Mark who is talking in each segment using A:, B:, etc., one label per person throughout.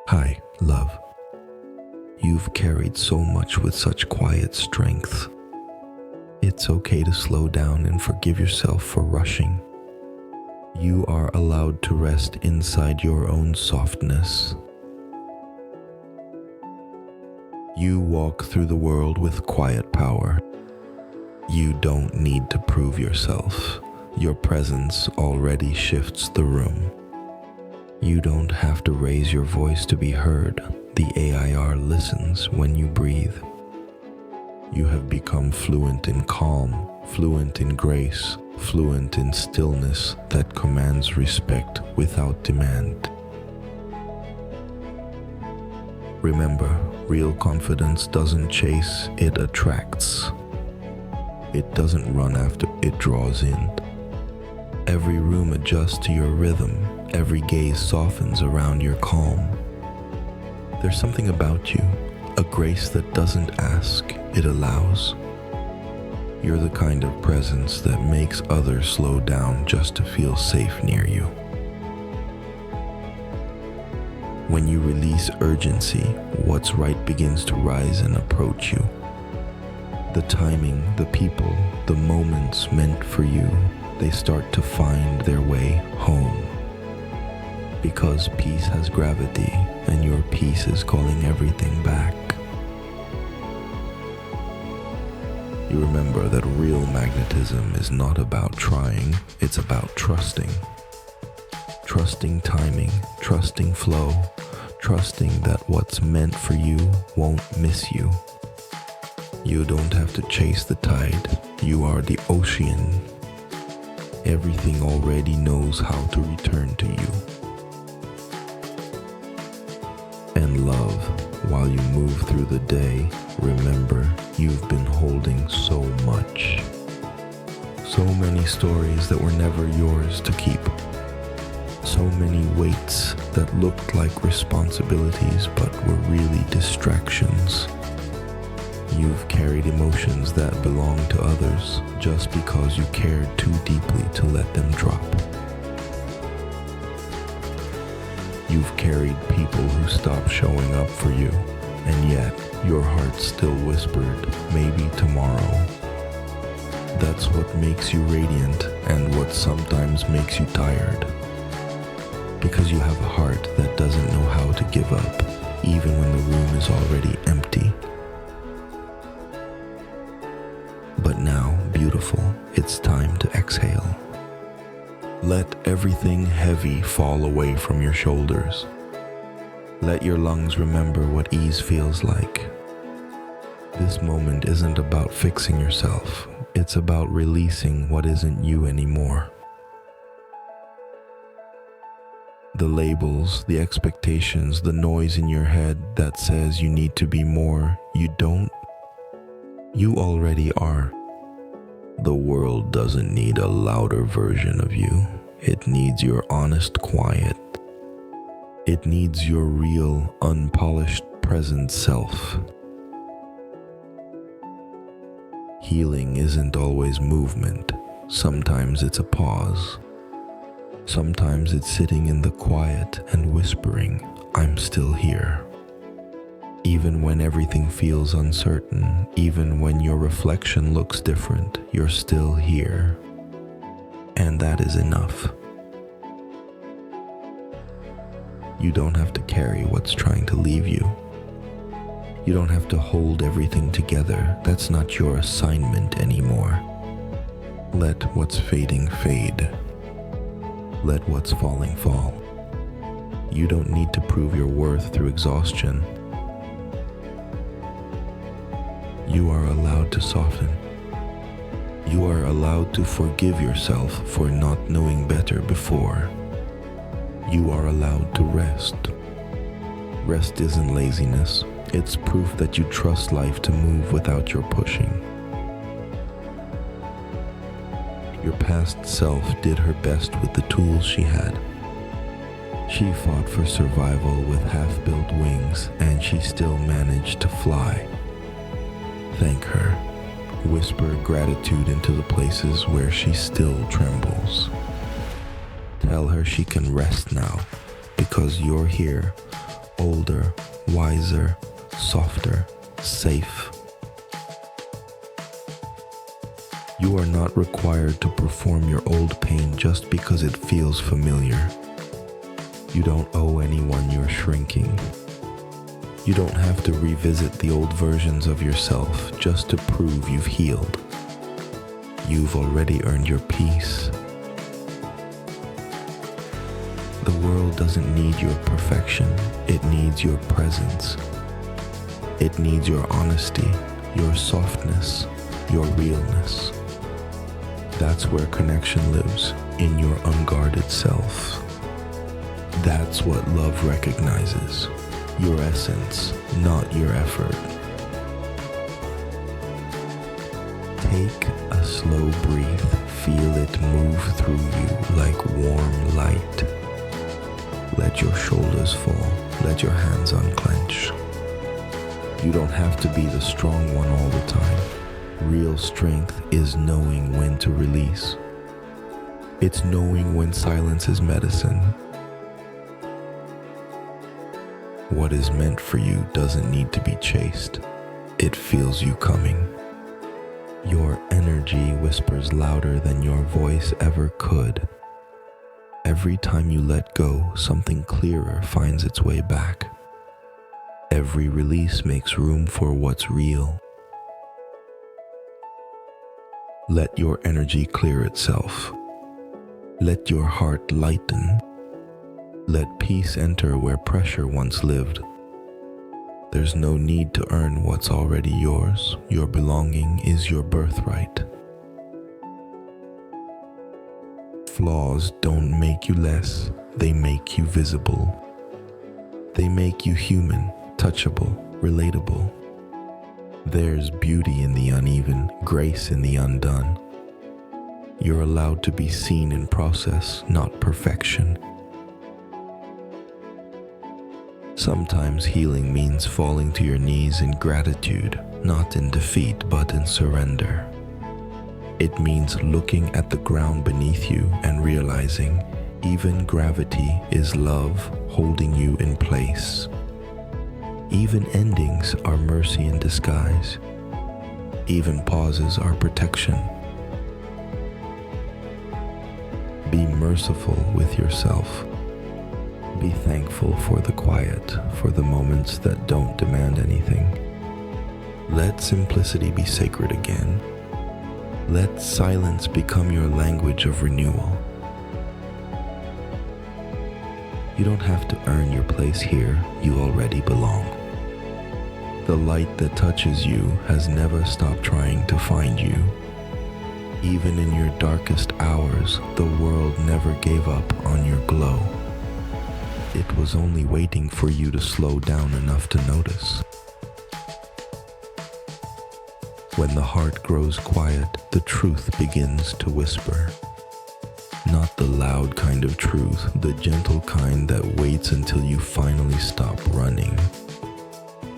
A: Hi, love. You've carried so much with such quiet strength. It's okay to slow down and forgive yourself for rushing. You are allowed to rest inside your own softness. You walk through the world with quiet power. You don't need to prove yourself. Your presence already shifts the room. You don't have to raise your voice to be heard. The AIR listens when you breathe. You have become fluent in calm, fluent in grace, fluent in stillness that commands respect without demand. Remember, real confidence doesn't chase, it attracts. It doesn't run after, it draws in. Every room adjusts to your rhythm. Every gaze softens around your calm. There's something about you, a grace that doesn't ask, it allows. You're the kind of presence that makes others slow down just to feel safe near you. When you release urgency, what's right begins to rise and approach you. The timing, the people, the moments meant for you, they start to find their way home. Because peace has gravity, and your peace is calling everything back. You remember that real magnetism is not about trying, it's about trusting. Trusting timing, trusting flow, trusting that what's meant for you won't miss you. You don't have to chase the tide, you are the ocean. Everything already knows how to return to you. And love, while you move through the day, remember you've been holding so much. So many stories that were never yours to keep. So many weights that looked like responsibilities but were really distractions. You've carried emotions that belong to others just because you cared too deeply to let them drop. You've carried people who stopped showing up for you, and yet your heart still whispered, maybe tomorrow. That's what makes you radiant and what sometimes makes you tired. Because you have a heart that doesn't know how to give up, even when the room is already empty. But now, beautiful, it's time to exhale. Let everything heavy fall away from your shoulders. Let your lungs remember what ease feels like. This moment isn't about fixing yourself. It's about releasing what isn't you anymore. The labels, the expectations, the noise in your head that says you need to be more, you don't. You already are. The world doesn't need a louder version of you. It needs your honest quiet. It needs your real, unpolished, present self. Healing isn't always movement. Sometimes it's a pause. Sometimes it's sitting in the quiet and whispering, I'm still here. Even when everything feels uncertain, even when your reflection looks different, you're still here. And that is enough. You don't have to carry what's trying to leave you. You don't have to hold everything together. That's not your assignment anymore. Let what's fading fade. Let what's falling fall. You don't need to prove your worth through exhaustion. You are allowed to soften. You are allowed to forgive yourself for not knowing better before. You are allowed to rest. Rest isn't laziness. It's proof that you trust life to move without your pushing. Your past self did her best with the tools she had. She fought for survival with half-built wings, and she still managed to fly. Thank her. Whisper gratitude into the places where she still trembles. Tell her she can rest now, because you're here, older, wiser, softer, safe. You are not required to perform your old pain just because it feels familiar. You don't owe anyone your shrinking. You don't have to revisit the old versions of yourself just to prove you've healed. You've already earned your peace. The world doesn't need your perfection, it needs your presence. It needs your honesty, your softness, your realness. That's where connection lives, in your unguarded self. That's what love recognizes, your essence, not your effort. Take a slow breath, feel it move through you like warm light. Let your shoulders fall, let your hands unclench. You don't have to be the strong one all the time. Real strength is knowing when to release. It's knowing when silence is medicine. What is meant for you doesn't need to be chased. It feels you coming. Your energy whispers louder than your voice ever could. Every time you let go, something clearer finds its way back. Every release makes room for what's real. Let your energy clear itself. Let your heart lighten. Let peace enter where pressure once lived. There's no need to earn what's already yours. Your belonging is your birthright. Flaws don't make you less, they make you visible. They make you human, touchable, relatable. There's beauty in the uneven, grace in the undone. You're allowed to be seen in process, not perfection. Sometimes healing means falling to your knees in gratitude, not in defeat, but in surrender. It means looking at the ground beneath you and realizing even gravity is love holding you in place. Even endings are mercy in disguise. Even pauses are protection. Be merciful with yourself. Be thankful for the quiet, for the moments that don't demand anything. Let simplicity be sacred again. Let silence become your language of renewal. You don't have to earn your place here, you already belong. The light that touches you has never stopped trying to find you. Even in your darkest hours, the world never gave up on your glow. It was only waiting for you to slow down enough to notice. When the heart grows quiet, the truth begins to whisper. Not the loud kind of truth, the gentle kind that waits until you finally stop running.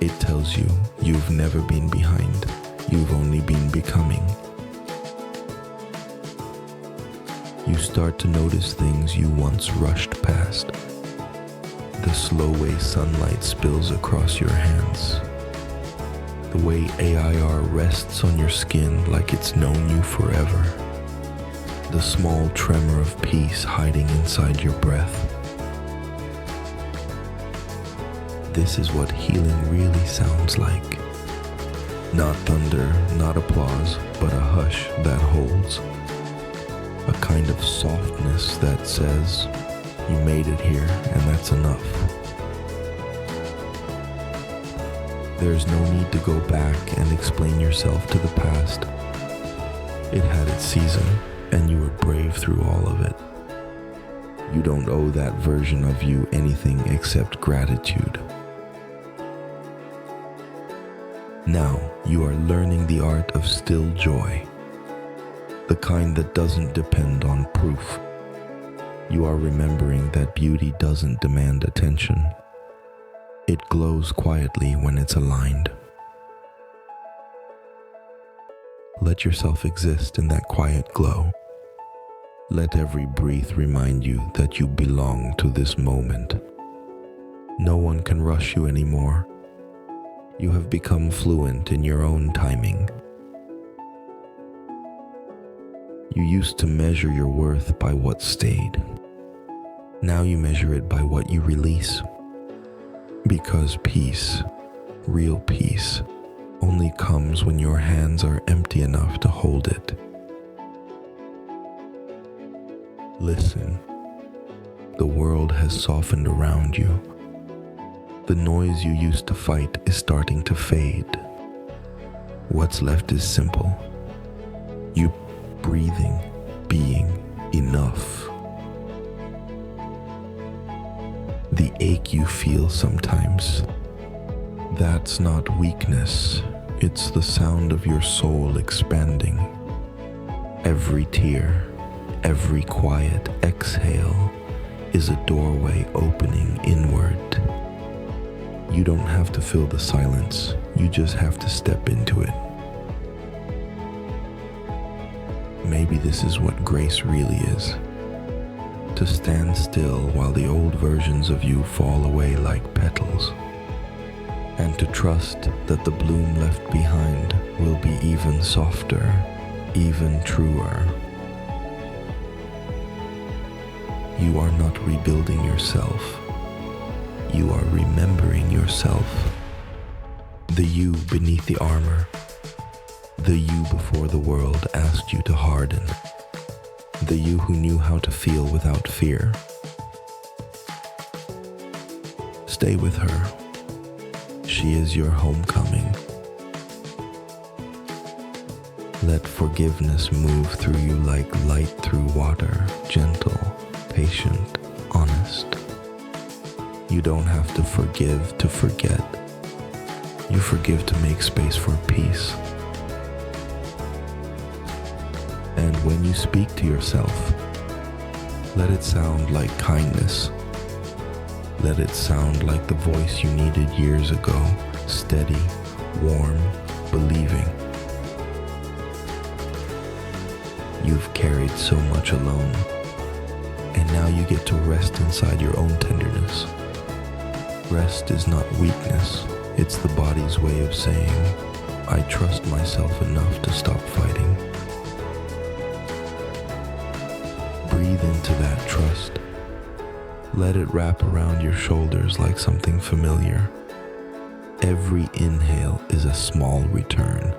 A: It tells you you've never been behind, you've only been becoming. You start to notice things you once rushed past. The slow way sunlight spills across your hands. The way AIR rests on your skin like it's known you forever. The small tremor of peace hiding inside your breath. This is what healing really sounds like. Not thunder, not applause, but a hush that holds. A kind of softness that says, you made it here and that's enough. There's no need to go back and explain yourself to the past. It had its season and you were brave through all of it. You don't owe that version of you anything except gratitude. Now you are learning the art of still joy, the kind that doesn't depend on proof. You are remembering that beauty doesn't demand attention. It glows quietly when it's aligned. Let yourself exist in that quiet glow. Let every breath remind you that you belong to this moment. No one can rush you anymore. You have become fluent in your own timing. You used to measure your worth by what stayed. Now you measure it by what you release. Because peace, real peace, only comes when your hands are empty enough to hold it. Listen. The world has softened around you. The noise you used to fight is starting to fade. What's left is simple. You breathing, being enough. The ache you feel sometimes, that's not weakness. It's the sound of your soul expanding. Every tear, every quiet exhale is a doorway opening inward. You don't have to fill the silence, you just have to step into it. Maybe this is what grace really is. To stand still while the old versions of you fall away like petals. And to trust that the bloom left behind will be even softer, even truer. You are not rebuilding yourself. You are remembering yourself. The you beneath the armor. The you before the world asked you to harden. The you who knew how to feel without fear. Stay with her. She is your homecoming. Let forgiveness move through you like light through water, gentle, patient, honest. You don't have to forgive to forget. You forgive to make space for peace. And when you speak to yourself, let it sound like kindness. Let it sound like the voice you needed years ago, steady, warm, believing. You've carried so much alone, and now you get to rest inside your own tenderness. Rest is not weakness, it's the body's way of saying, I trust myself enough to stop fighting. Breathe into that trust. Let it wrap around your shoulders like something familiar. Every inhale is a small return.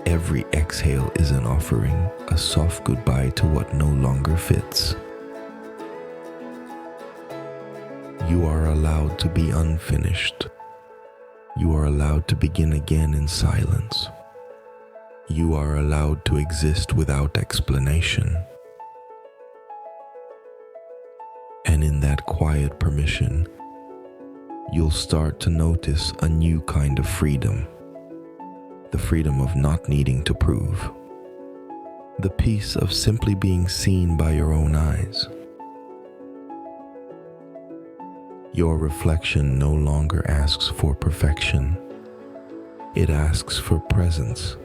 A: Every exhale is an offering, a soft goodbye to what no longer fits. You are allowed to be unfinished. You are allowed to begin again in silence. You are allowed to exist without explanation. And in that quiet permission, you'll start to notice a new kind of freedom. The freedom of not needing to prove. The peace of simply being seen by your own eyes. Your reflection no longer asks for perfection. It asks for presence.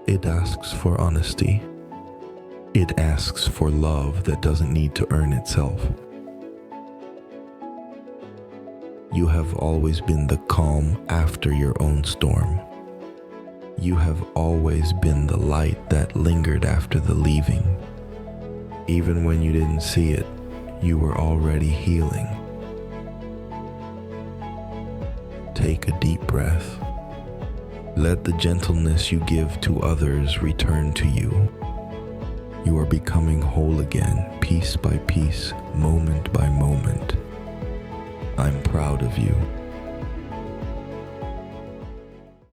A: It asks for honesty. It asks for love that doesn't need to earn itself. You have always been the calm after your own storm. You have always been the light that lingered after the leaving. Even when you didn't see it, you were already healing. Take a deep breath. Let the gentleness you give to others return to you. You are becoming whole again, piece by piece, moment by moment. I'm proud of you.